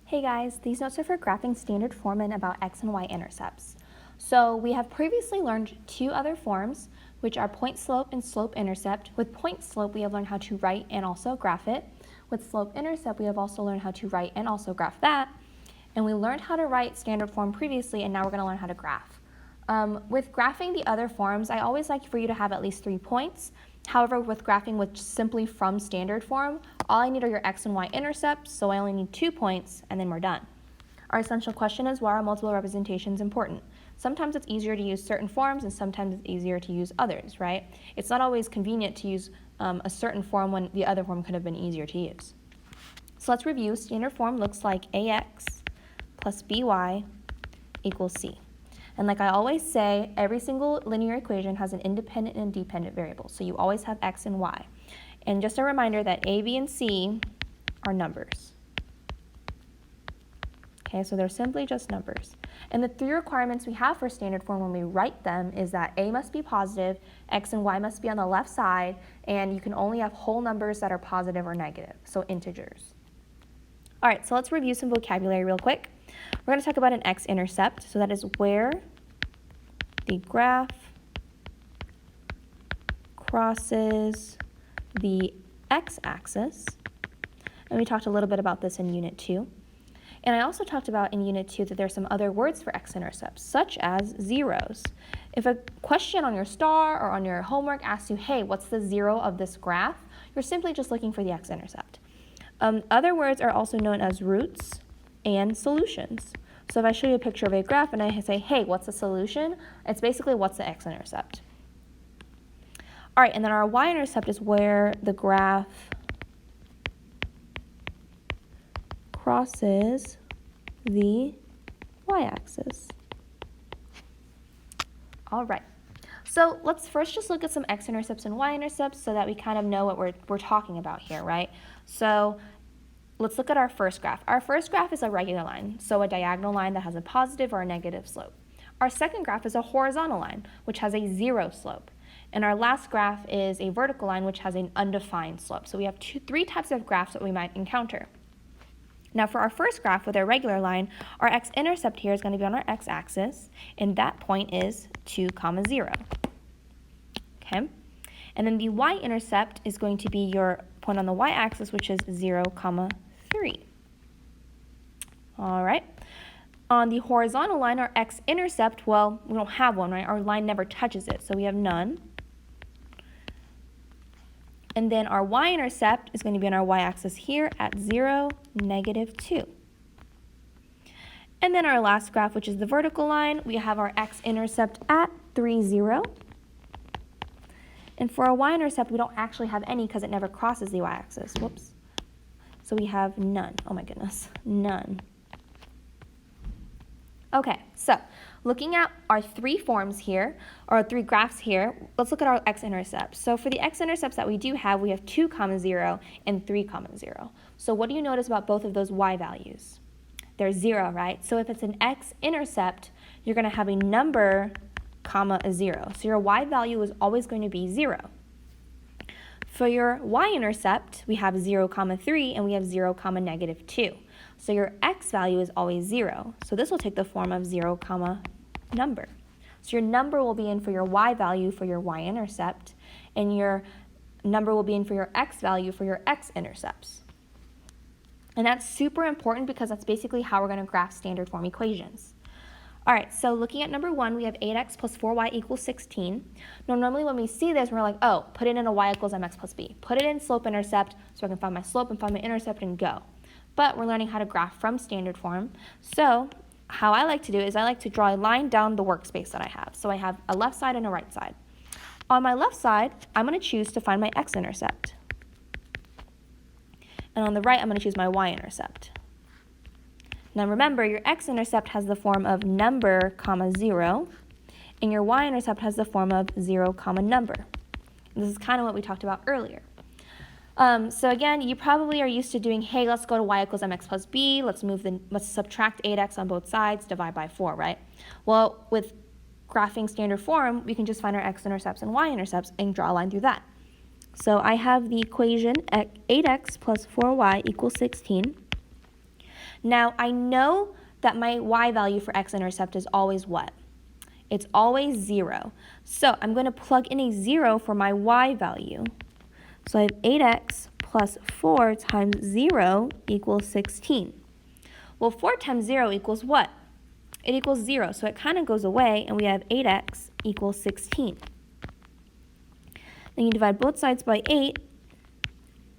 Hey guys, these notes are for graphing standard form and about X and Y intercepts. So we have previously learned two other forms, which are point slope and slope intercept. With point slope, we have learned how to write and also graph it. With slope intercept, we have also learned how to write and also graph that. And we learned how to write standard form previously, and now we're going to learn how to graph. With graphing the other forms, I always like for you to have at least 3 points. However, with graphing with simply from standard form, all I need are your X and Y intercepts, so I only need 2 points, and then we're done. Our essential question is, why are multiple representations important? Sometimes it's easier to use certain forms, and sometimes it's easier to use others, right? It's not always convenient to use a certain form when the other form could have been easier to use. So let's review. Standard form looks like AX plus BY equals C. And like I always say, every single linear equation has an independent and dependent variable. So you always have X and Y. And just a reminder that A, B, and C are numbers. Okay, so they're simply just numbers. And the 3 requirements we have for standard form when we write them is that A must be positive, X and Y must be on the left side, and you can only have whole numbers that are positive or negative, so integers. All right, so let's review some vocabulary real quick. We're going to talk about an x-intercept. So that is where the graph crosses the x-axis. And we talked a little bit about this in Unit 2. And I also talked about in Unit 2 that there's some other words for x-intercepts, such as zeros. If a question on your star or on your homework asks you, hey, what's the zero of this graph? You're simply just looking for the x-intercept. Other words are also known as roots and solutions. So if I show you a picture of a graph and I say, hey, what's the solution? It's basically what's the x-intercept. All right, and then our y-intercept is where the graph crosses the y-axis. All right. So let's first just look at some x-intercepts and y-intercepts so that we kind of know what we're talking about here, right? So let's look at our first graph. Our first graph is a regular line, so a diagonal line that has a positive or a negative slope. Our second graph is a horizontal line, which has a 0 slope. And our last graph is a vertical line, which has an undefined slope. So we have 3 types of graphs that we might encounter. Now for our first graph with our regular line, our x-intercept here is going to be on our x-axis, and that point is 2, 0. Okay? And then the y-intercept is going to be your point on the y-axis, which is 0, 3. All right. On the horizontal line, our x-intercept, well, we don't have one, right? Our line never touches it, so we have none. And then our y-intercept is going to be on our y-axis here at 0, -2. And then our last graph, which is the vertical line, we have our x-intercept at 3, 0. And for our y-intercept, we don't actually have any because it never crosses the y-axis. Whoops. So we have none. Oh my goodness, none. Okay, so looking at our 3 forms here, or 3 graphs here, let's look at our x-intercepts. So for the x-intercepts that we do have, we have 2, 0 and 3, 0. So what do you notice about both of those y values? They're 0, right? So if it's an x-intercept, you're going to have a number, a 0. So your y value is always going to be 0. For your y-intercept, we have 0, 3, and we have 0, -2. So your x value is always 0. So this will take the form of 0, number. So your number will be in for your y value for your y-intercept, and your number will be in for your x value for your x-intercepts. And that's super important because that's basically how we're going to graph standard form equations. All right, so looking at number 1, we have 8x plus 4y equals 16. Now, normally when we see this, we're like, oh, put it in a y equals mx plus b. Put it in slope intercept so I can find my slope and find my intercept and go. But we're learning how to graph from standard form. So how I like to do is I like to draw a line down the workspace that I have. So I have a left side and a right side. On my left side, I'm going to choose to find my x-intercept. And on the right, I'm going to choose my y-intercept. Now remember, your x-intercept has the form of number, 0, and your y-intercept has the form of 0, number. And this is kind of what we talked about earlier. So again, you probably are used to doing, hey, let's go to y equals mx plus b, let's subtract 8x on both sides, divide by 4, right? Well, with graphing standard form, we can just find our x-intercepts and y-intercepts and draw a line through that. So I have the equation 8x plus 4y equals 16. Now, I know that my y value for x-intercept is always what? It's always 0. So I'm going to plug in a 0 for my y value. So I have 8x plus 4 times 0 equals 16. Well, 4 times 0 equals what? It equals 0, so it kind of goes away, and we have 8x equals 16. Then you divide both sides by 8,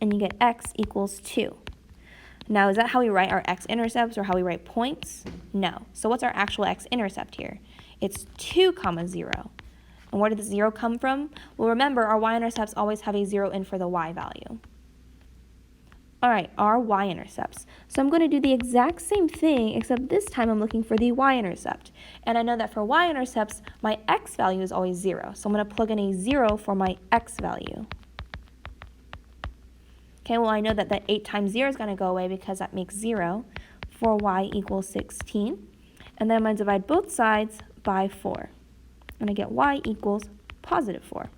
and you get x equals 2. Now, is that how we write our x-intercepts or how we write points? No. So what's our actual x-intercept here? It's 2, 0. And where did the 0 come from? Well, remember, our y-intercepts always have a 0 in for the y value. All right, our y-intercepts. So I'm going to do the exact same thing, except this time I'm looking for the y-intercept. And I know that for y-intercepts, my x value is always 0. So I'm going to plug in a 0 for my x value. Okay, well, I know that that 8 times 0 is going to go away because that makes 0 for y equals 16. And then I'm going to divide both sides by 4. And I get y equals positive 4.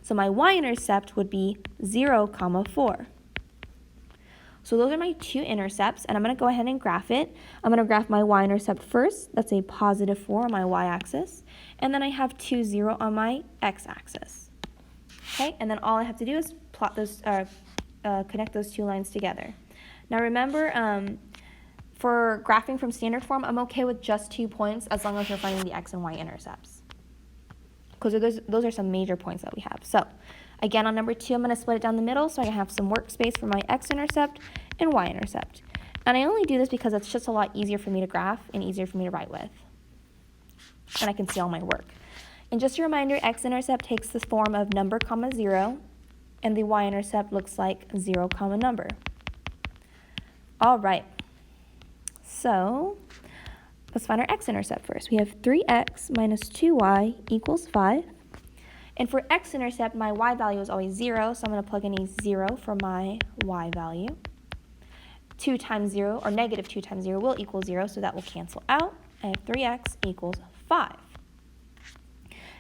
So my y-intercept would be 0, 4. So those are my two intercepts, and I'm going to go ahead and graph it. I'm going to graph my y-intercept first. That's a positive 4 on my y-axis. And then I have 2, 0 on my x-axis. Okay, and then all I have to do is plot those, connect those two lines together. Now remember, for graphing from standard form, I'm okay with just 2 points as long as you're finding the x and y intercepts, because those are some major points that we have. So again, on number 2, I'm going to split it down the middle so I can have some workspace for my x-intercept and y-intercept. And I only do this because it's just a lot easier for me to graph and easier for me to write with. And I can see all my work. And just a reminder, x-intercept takes the form of number, 0, and the y-intercept looks like 0, number. All right. So let's find our x-intercept first. We have 3x minus 2y equals 5. And for x-intercept, my y value is always 0, so I'm going to plug in a 0 for my y value. 2 times 0, or negative 2 times 0 will equal 0, so that will cancel out. I have 3x equals 5.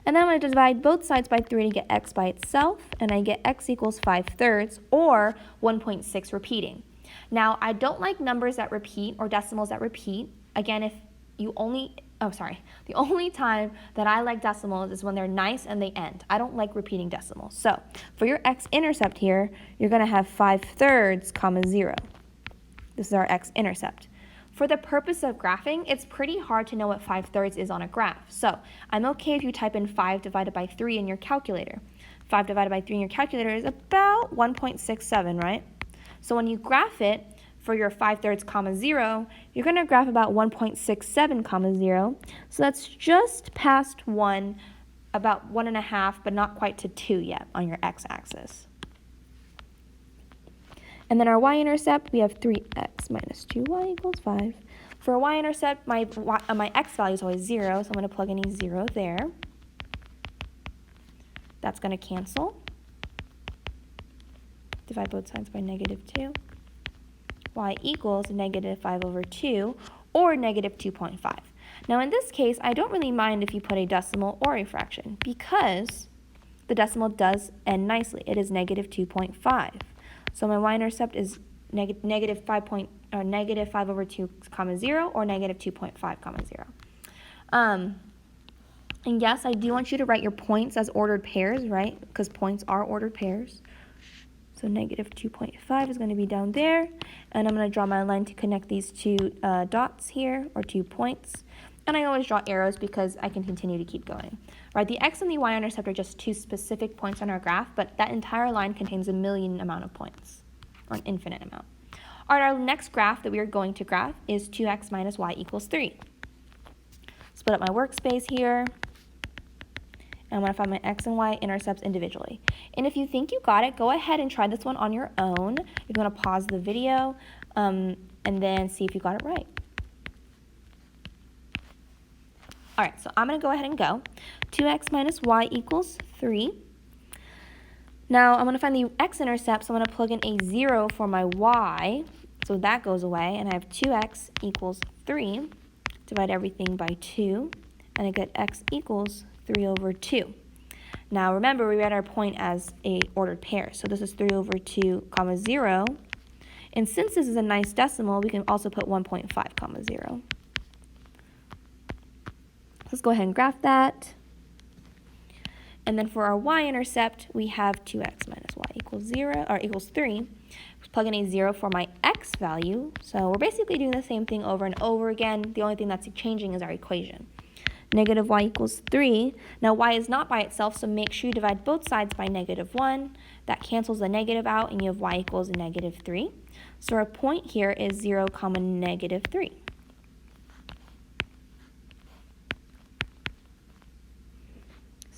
And then I'm going to divide both sides by 3 to get x by itself, and I get x equals 5/3, or 1.6 repeating. Now, I don't like numbers that repeat or decimals that repeat. Again, if you only... the only time that I like decimals is when they're nice and they end. I don't like repeating decimals. So for your x-intercept here, you're going to have 5/3, 0. This is our x-intercept. For the purpose of graphing, it's pretty hard to know what 5/3 is on a graph. So I'm okay if you type in 5 divided by 3 in your calculator. 5 divided by 3 in your calculator is about 1.67, right? So when you graph it, for your 5/3, 0, you're going to graph about 1.67, 0. So that's just past 1, about 1.5, but not quite to 2 yet on your x-axis. And then our y-intercept, we have 3x minus 2y equals 5. For y-intercept, my x value is always 0, so I'm going to plug in a 0 there. That's going to cancel. Divide both sides by -2. Y equals -5/2, or -2.5. Now in this case, I don't really mind if you put a decimal or a fraction, because the decimal does end nicely. It is -2.5. So my y-intercept is -5/2, 0, or -2.5, 0. And yes, I do want you to write your points as ordered pairs, right? Because points are ordered pairs. So -2.5 is going to be down there, and I'm going to draw my line to connect these two dots here, or 2 points. And I always draw arrows because I can continue to keep going. Right, the x and the y-intercept are just 2 specific points on our graph, but that entire line contains a million amount of points, or an infinite amount. All right, our next graph that we are going to graph is 2x minus y equals 3. Split up my workspace here. And I'm going to find my x and y intercepts individually. And if you think you got it, go ahead and try this one on your own. You're going to pause the video and then see if you got it right. All right, so I'm going to go ahead and go. 2x minus y equals 3. Now I'm going to find the x-intercept, so I'm going to plug in a 0 for my y. So that goes away, and I have 2x equals 3. Divide everything by 2, and I get x equals 3/2. Now remember, we read our point as a ordered pair. So this is 3/2, 0. And since this is a nice decimal, we can also put 1.5 comma 0. Let's go ahead and graph that. And then for our y-intercept, we have 2x minus y equals 0, or equals 3. Plug in a 0 for my x value. So we're basically doing the same thing over and over again. The only thing that's changing is our equation. Negative y equals 3. Now y is not by itself, so make sure you divide both sides by negative 1. That cancels the negative out, and you have y equals negative 3. So our point here is 0, comma negative 3.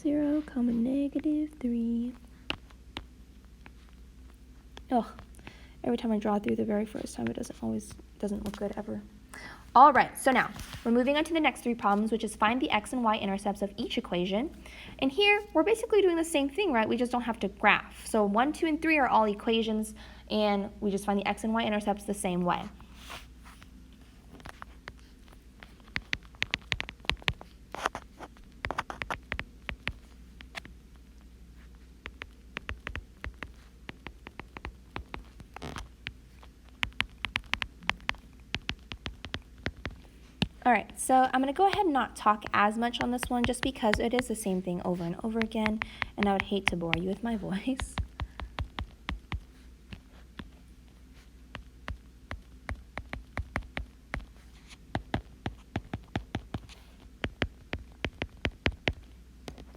Zero, comma negative 3. Ugh, every time I draw through the very first time, it doesn't look good ever. All right, so now we're moving on to the next 3 problems, which is find the x and y intercepts of each equation. And here, we're basically doing the same thing, right? We just don't have to graph. So 1, 2, and 3 are all equations, and we just find the x and y intercepts the same way. All right, so I'm going to go ahead and not talk as much on this one just because it is the same thing over and over again, and I would hate to bore you with my voice.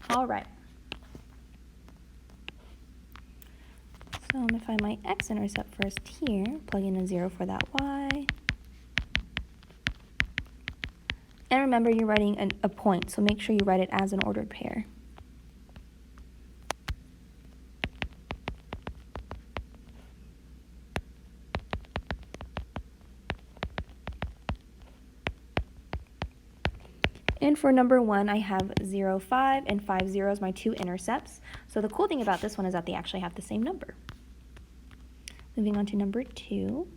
All right. So I'm going to find my x-intercept first here, plug in a 0 for that y. And remember, you're writing a point, so make sure you write it as an ordered pair. And for number 1, I have 0, 5, and 5, 0 as my 2 intercepts. So the cool thing about this one is that they actually have the same number. Moving on to number 2.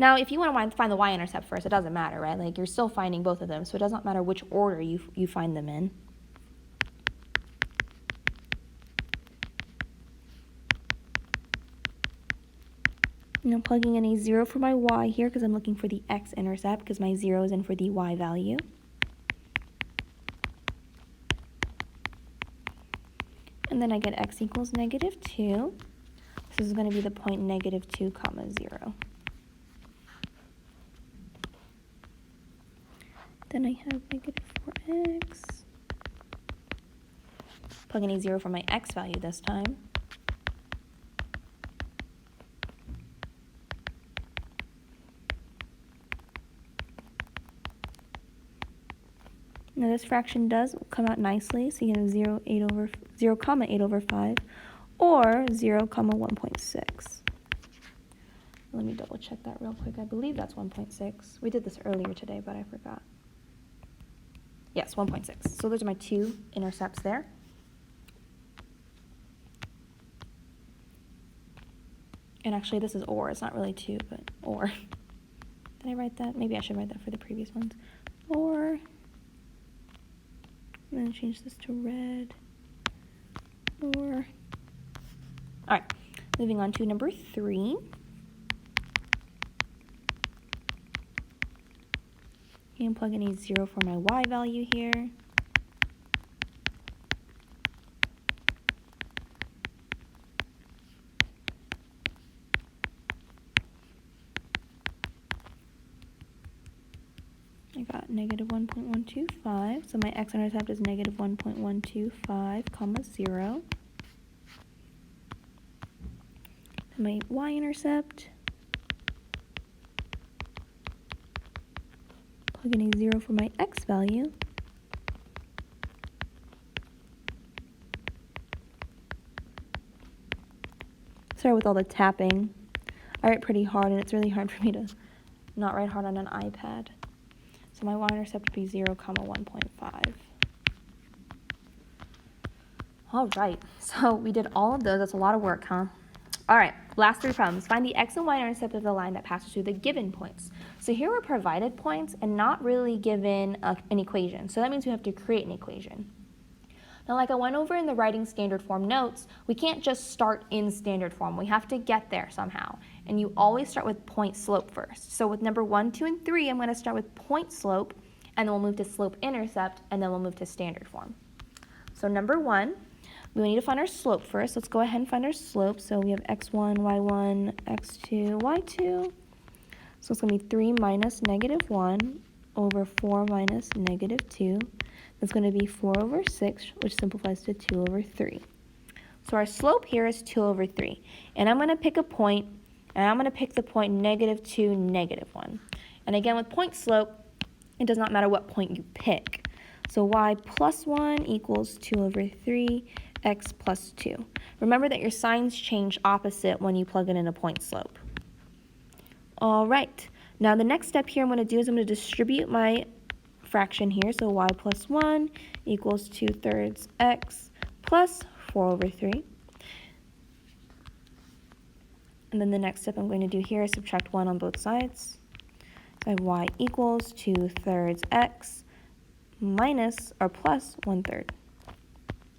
Now, if you want to find the y-intercept first, it doesn't matter, right? Like, you're still finding both of them, so it doesn't matter which order you find them in. And I'm plugging in a 0 for my y here because I'm looking for the x-intercept because my 0 is in for the y value. And then I get x equals negative 2. This is going to be the point negative 2, comma 0. Then I have negative 4x. Plug in a 0 for my x value this time. Now this fraction does come out nicely, so you get a 0, comma 8 over 5, or 0, comma 1.6. Let me double check that real quick. I believe that's 1.6. We did this earlier today, but I forgot. Yes, 1.6. So those are my 2 intercepts there. And actually, this is or. It's not really 2, but or. Did I write that? Maybe I should write that for the previous ones. Or. I'm going to change this to red. Or. All right. Moving on to number 3. And plug in a 0 for my y value here. I got negative 1.125, so my x-intercept is negative 1.125, comma 0. And my y-intercept, plug in a 0 for my x value. Sorry with all the tapping. I write pretty hard, and it's really hard for me to not write hard on an iPad. So my y-intercept would be 0, comma 1.5. All right, so we did all of those. That's a lot of work, huh? All right, last 3 problems. Find the x and y intercept of the line that passes through the given points. So here we're provided points and not really given an equation. So that means we have to create an equation. Now, like I went over in the writing standard form notes, we can't just start in standard form. We have to get there somehow. and you always start with point slope first. So with number 1, 2, and 3, I'm going to start with point slope, and then we'll move to slope intercept, and then we'll move to standard form. So number 1, we need to find our slope first. Let's go ahead and find our slope. So we have x1, y1, x2, y2. So it's going to be 3 minus negative 1 over 4 minus negative 2. That's going to be 4 over 6, which simplifies to 2 over 3. So our slope here is 2 over 3. And I'm going to pick a point, and I'm going to pick the point negative 2, negative 1. And again, with point slope, it does not matter what point you pick. So y plus 1 equals 2 over 3, x plus 2. Remember that your signs change opposite when you plug it in a point slope. All right. Now the next step here I'm going to do is I'm going to distribute my fraction here. So y plus 1 equals 2/3 x plus 4 over 3. And then the next step I'm going to do here is subtract 1 on both sides. So I have y equals 2/3 x minus or plus 1/3.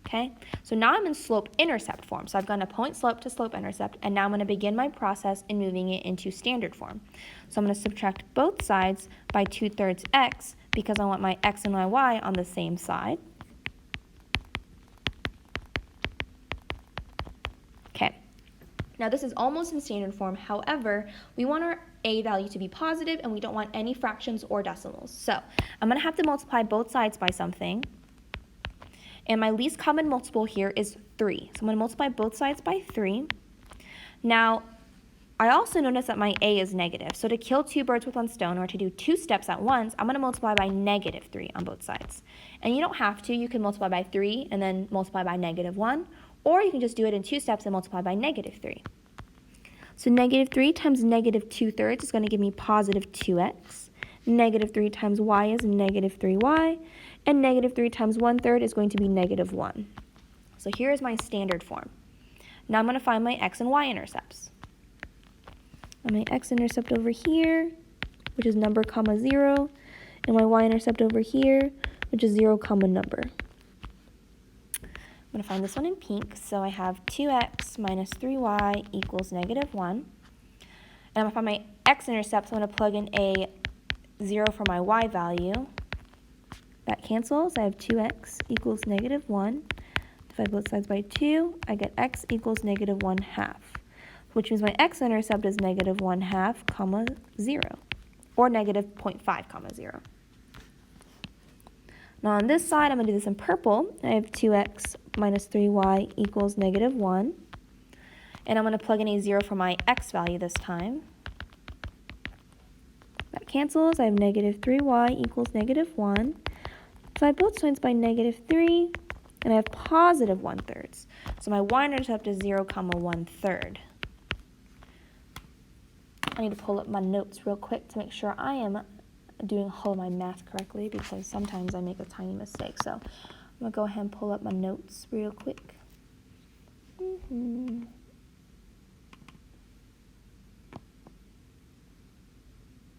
Okay, so now I'm in slope intercept form. So I've gone to point slope to slope intercept, and now I'm going to begin my process in moving it into standard form. So I'm going to subtract both sides by 2/3 x because I want my x and my y on the same side. Okay, now this is almost in standard form. However, we want our a value to be positive, and we don't want any fractions or decimals. So I'm going to have to multiply both sides by something. And my least common multiple here is 3. So I'm going to multiply both sides by 3. Now, I also notice that my a is negative. So to kill 2 birds with 1 stone, or to do 2 steps at once, I'm going to multiply by negative 3 on both sides. And you don't have to. You can multiply by 3 and then multiply by negative 1. Or you can just do it in 2 steps and multiply by negative 3. So negative 3 times negative 2/3 is going to give me positive 2x. Negative 3 times y is negative 3y. And negative 3 times 1/3 is going to be negative 1. So here is my standard form. Now I'm going to find my x and y intercepts. And my x-intercept over here, which is number comma 0, and my y-intercept over here, which is 0 comma number. I'm going to find this one in pink. So I have 2x minus 3y equals negative 1. And I'm going to find my x-intercepts. I'm going to plug in a 0 for my y value. That cancels. I have 2x equals negative 1. Divide both sides by 2. I get x equals negative 1/2, which means my x-intercept is negative 1/2 comma 0, or negative 0.5 comma 0. Now on this side, I'm going to do this in purple. I have 2x minus 3y equals negative 1. And I'm going to plug in a 0 for my x value this time. That cancels. I have negative 3y equals negative 1. Divide both sides by negative 3. And I have positive 1/3. So my y-intercept is 0 comma 1/3. I need to pull up my notes real quick to make sure I am doing all of my math correctly, because sometimes I make a tiny mistake. So I'm going to go ahead and pull up my notes real quick.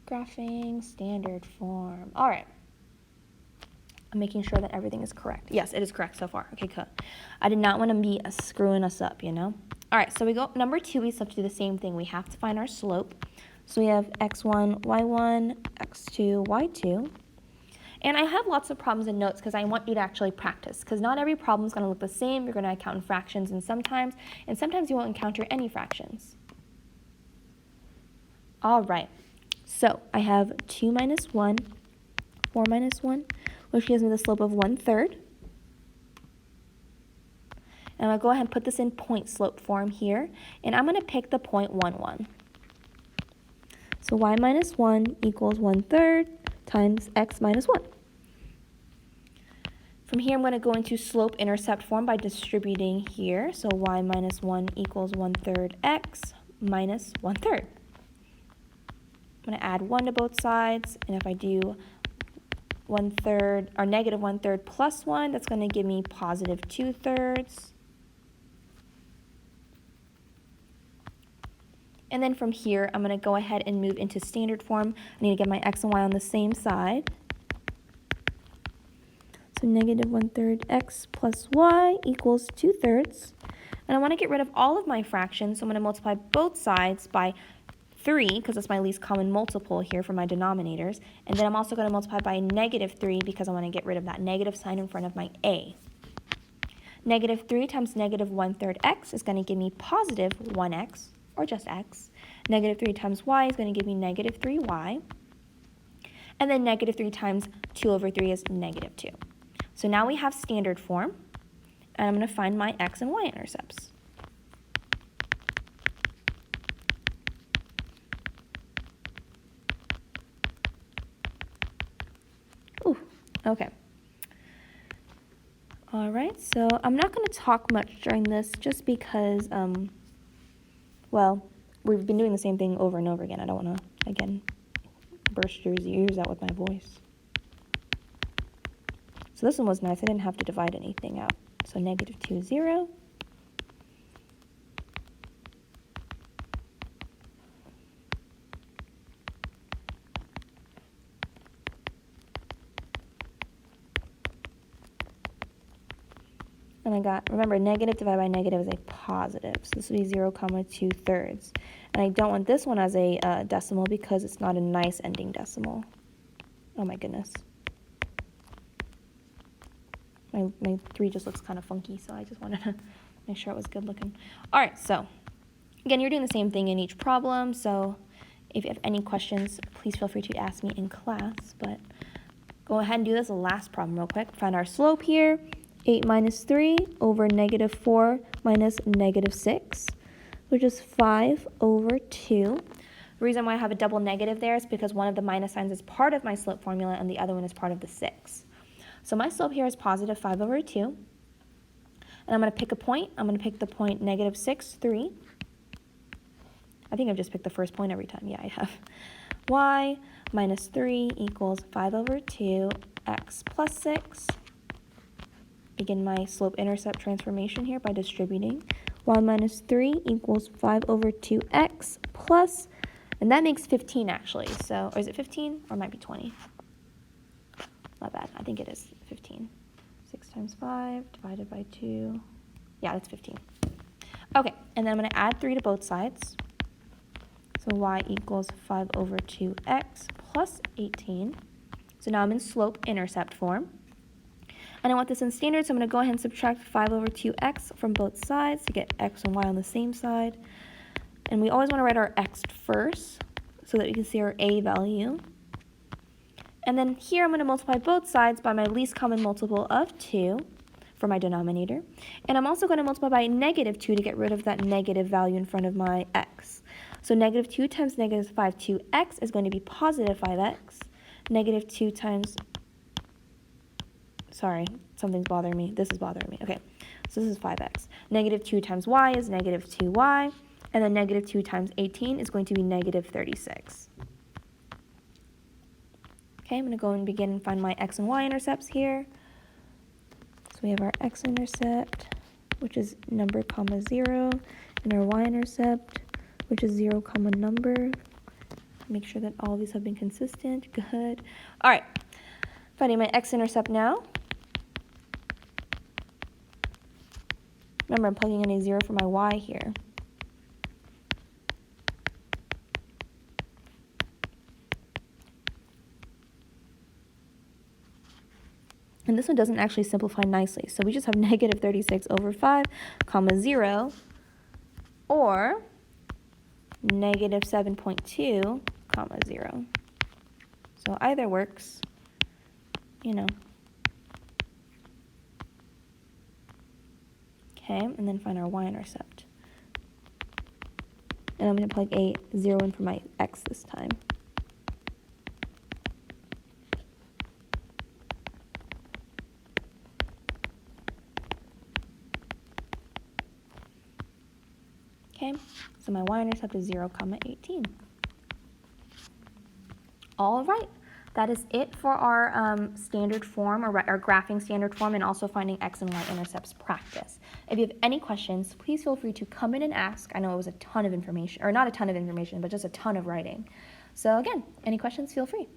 Graphing standard form. All right. I'm making sure that everything is correct. Yes, it is correct so far. Okay, good. I did not want to be screwing us up, you know? All right, so we go, number 2, we still have to do the same thing. We have to find our slope. So we have x1, y1, x2, y2. And I have lots of problems in notes because I want you to actually practice, because not every problem is going to look the same. You're going to account in fractions and sometimes you won't encounter any fractions. All right, so I have 2 minus 1, 4 minus 1, which gives me the slope of 1/3. And I'm going to go ahead and put this in point slope form here, and I'm going to pick the point 1, 1. So y minus 1 equals 1/3 times x minus 1. From here, I'm going to go into slope intercept form by distributing here. So y minus 1 equals 1/3 x minus 1/3. I'm going to add 1 to both sides, and if I do 1/3 or negative 1/3 plus 1, that's going to give me positive 2/3. And then from here, I'm going to go ahead and move into standard form. I need to get my x and y on the same side. So negative 1/3 x plus y equals 2/3. And I want to get rid of all of my fractions, so I'm going to multiply both sides by 3, because it's my least common multiple here for my denominators. And then I'm also going to multiply by negative 3 because I want to get rid of that negative sign in front of my a. Negative 3 times negative 1/3 x is going to give me positive 1x, or just x. Negative 3 times y is going to give me negative 3y. And then negative 3 times 2 over 3 is negative 2. So now we have standard form, and I'm going to find my x and y intercepts. Ooh, okay. All right, so I'm not going to talk much during this just because, well, we've been doing the same thing over and over again. I don't want to, again, burst your ears out with my voice. So this one was nice. I didn't have to divide anything out. So negative 2, 0. And I got, remember, negative divided by negative is a positive. So this would be 0, 2/3. And I don't want this one as a decimal because it's not a nice ending decimal. Oh my goodness. My 3 just looks kind of funky, so I just wanted to make sure it was good looking. All right, so again, you're doing the same thing in each problem. So if you have any questions, please feel free to ask me in class. But go ahead and do this last problem real quick. Find our slope here. 8 minus 3 over negative 4 minus negative 6, which is 5 over 2. The reason why I have a double negative there is because one of the minus signs is part of my slope formula and the other one is part of the 6. So my slope here is positive 5 over 2. And I'm going to pick a point. I'm going to pick the point negative 6, 3. I think I've just picked the first point every time. Yeah, I have. Y minus 3 equals 5 over 2, x plus 6. Begin my slope-intercept transformation here by distributing. Y minus 3 equals 5 over 2x plus, and that makes 15 actually. So, or is it 15 or it might be 20? Not bad. I think it is 15. 6 times 5 divided by 2. Yeah, that's 15. Okay, and then I'm going to add 3 to both sides. So y equals 5 over 2x plus 18. So now I'm in slope-intercept form. And I want this in standard, so I'm going to go ahead and subtract 5 over 2x from both sides to get x and y on the same side. And we always want to write our x first so that we can see our a value. And then here I'm going to multiply both sides by my least common multiple of 2 for my denominator. And I'm also going to multiply by negative 2 to get rid of that negative value in front of my x. So negative 2 times negative 5, 2x is going to be positive 5x. Negative 2 times... Sorry, something's bothering me. This is bothering me. Okay, so this is 5x. Negative 2 times y is negative 2y. And then negative 2 times 18 is going to be negative 36. Okay, I'm going to go and begin and find my x and y intercepts here. So we have our x-intercept, which is number, comma, 0, and our y-intercept, which is 0, comma, number. Make sure that all of these have been consistent. Good. All right, finding my x-intercept now. Remember, I'm plugging in a 0 for my y here. And this one doesn't actually simplify nicely. So we just have negative 36 over 5, comma 0, or negative 7.2, comma 0. So either works, you know. Okay, and then find our y-intercept. And I'm going to plug a 0 in for my x this time. Okay, so my y-intercept is 0, comma 18. All right, that is it for our standard form, or our graphing standard form, and also finding x and y intercepts practice. If you have any questions, please feel free to come in and ask. I know it was a ton of information, or not a ton of information, but just a ton of writing. So again, any questions, feel free.